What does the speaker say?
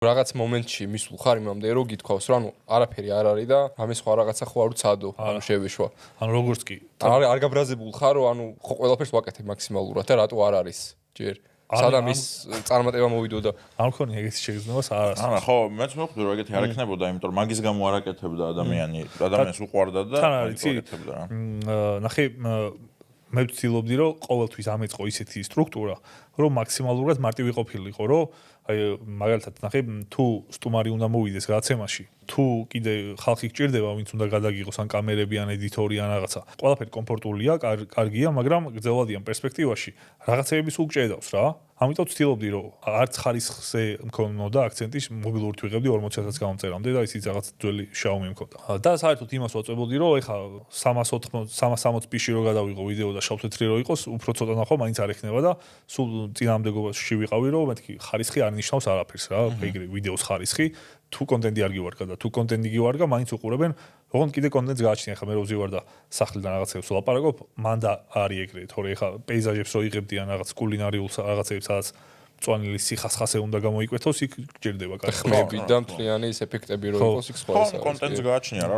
რაღაც მომენტში მისულ ხარ იმამდე რომ გითხოვს რომ ანუ არაფერი არ არის და ამის სხვა რაღაცა ხო არ უცადო ანუ შევეშვა ანუ როგორც კი არ გაბრაზებულ ხარ რომ ანუ ხო ყველაფერს ვაკეთებ მაქსიმალურად და რატო არ არის ჯერ სადამ ის წარმატება მოვიდოდა არ მქონია ეგეთი შეგრძნებას არას არა ხო მეც მოვხვდი რომ ეგეთი არ ექნებოდა იმიტომ რომ მაგის გამო არ აკეთებდა ადამიანს უყვარდა და აკეთებდა რა ნახე მე ვცდილობდი რომ ყოველთვის ამეწყო ისეთი სტრუქტურა რომ მაქსიმალურად მარტივი ყოფილიყო რომ აი მაგალითად ნახე თუ სტუმარი უნდა მოვიდეს გაცემაში თუ კიდე ხალხი გჭირდება ვინც უნდა გადაგიღოს ან კამერები ან ედიტორი ან რაღაცა ყველაფერი კომფორტულია კარგია მაგრამ გრძელვადიან პერსპექტივაში რაღაცეები სულ გჭედავს რა ამიტომ ვცდილობდი რომ არც ხარისხზე მქონოდა აქცენტი მობილური ვიღებდი 40000-ს გამომწერამდე და ისიც რაღაც ძველი Xiaomi მქონდა და საერთოდ იმას ვაწვებოდი რომ ეხა 360 პიში რო გადავიღო ვიდეო და შავ-თეთრი რო იყოს უფრო ცოტა ნახო მაინც არ ექნება და სულ წინამდებობაში ვიყავი რომ მეთქი ხარისხი არ ნიშნავს არაფერს რა ეგრე ვიდეოს ხარისხი თუ კონტენტი არ გივარგა და თუ კონტენტი გივარგა მაინც უყურებენ ოღონდ კიდე კონტენტს გააჩნია ხა მე რო ვზივარ და სახლიდან რაღაცებს ვლაპარაკობ მან და არის ეგრე თორე ხა პეიზაჟებს რო იღებდი ან რაღაც კულინარიულ რაღაცებს სადაც წვანილი სიხასხასე უნდა გამოიკვეთოს იქ გჭირდება კარგი ხმები და მთლიანი ის ეფექტები რო იყოს იქ სხვა კონტენტს გააჩნია რა